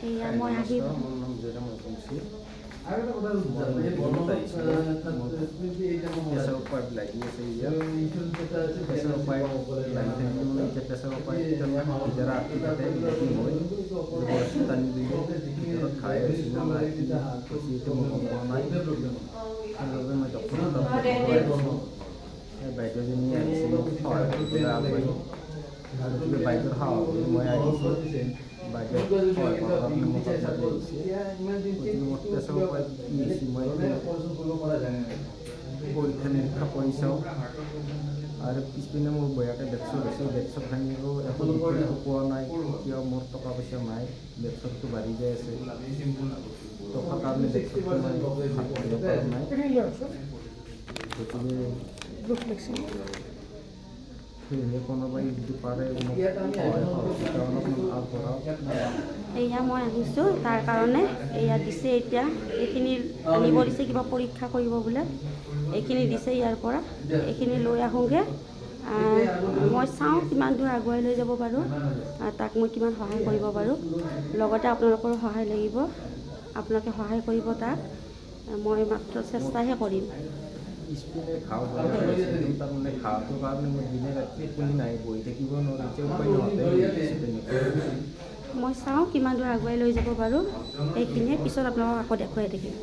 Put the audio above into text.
এয়া মই আহি মোৰ নাম জয়ৰাম ৰকমচি। প্ৰেছাৰ পাইপ লাগি আছে ইয়াত। প্ৰেছাৰ পাইপ লাগি থাকিলে মানে এতিয়া প্ৰেছাৰ পাইপ ভিতৰত আঁকিতে লেকিন হৈ টানি দিলে ভিতৰত খাই হৈছিল না কি হৈছে এইটো মই গম পোৱা নাই। সেইবাবে মই ডক্টৰৰ তাত আহিছোঁ। বাইদেউজনী আহিছে মোক সহায় কৰিবলৈ আগবাঢ়ি গতিকে বাইদেউৰ সাহস মই আহিছোঁ। বাইদেউ সহায় কৰাৰ কাৰণে মোক আগবাঢ়ি আহিছে। গতিকে মোৰ প্ৰেছাৰ পাইপ কি হৈছে মই পৰীক্ষা নিৰীক্ষা কৰি চাওঁ। আৰু পিছপিনে মোৰ বয়াকে ডেস্কত আছে, ডেস্কত ভাঙিব একো বিকল্প পোৱা নাই। কিয় মোৰ টকা পইচা নাই, ডেস্কতটো বাঢ়ি যাই আছে। টকাৰ কাৰণে ডেস্কতটো মই ভাগ কৰিব পৰা নাই। গতিকে সেয়েহে কোনোবাই যদি পাৰে মোক সহায় সহযোগিতা অলপমান আগবঢ়াওক। এয়া মই আহিছোঁ তাৰ কাৰণে এয়া দিছে এতিয়া এইখিনি আনিব দিছে কিবা পৰীক্ষা কৰিব বোলে। এইখিনি দিছে ইয়াৰ পৰা এইখিনি লৈ আহোঁগৈ। মই চাওঁ কিমান দূৰ আগুৱাই লৈ যাব পাৰোঁ, তাক মই কিমান সহায় কৰিব পাৰোঁ। লগতে আপোনালোকৰো সহায় লাগিব, আপোনালোকে সহায় কৰিব তাক। মই মাত্ৰ চেষ্টাহে কৰিম। পিছপিনে ঘাঁহ বনাই থৈছিলোঁ, তাৰমানে ঘাঁহটোৰ কাৰণে মই দিনে ৰাতি টোপনি নাই, বহি থাকিব নোৱাৰোঁ। এতিয়া উপায় নহওঁতে মই চাওঁ কিমান দূৰ আগুৱাই লৈ যাব পাৰোঁ। এইখিনিয়ে পিছত আপোনালোকক আকৌ দেখুৱাই থাকিম।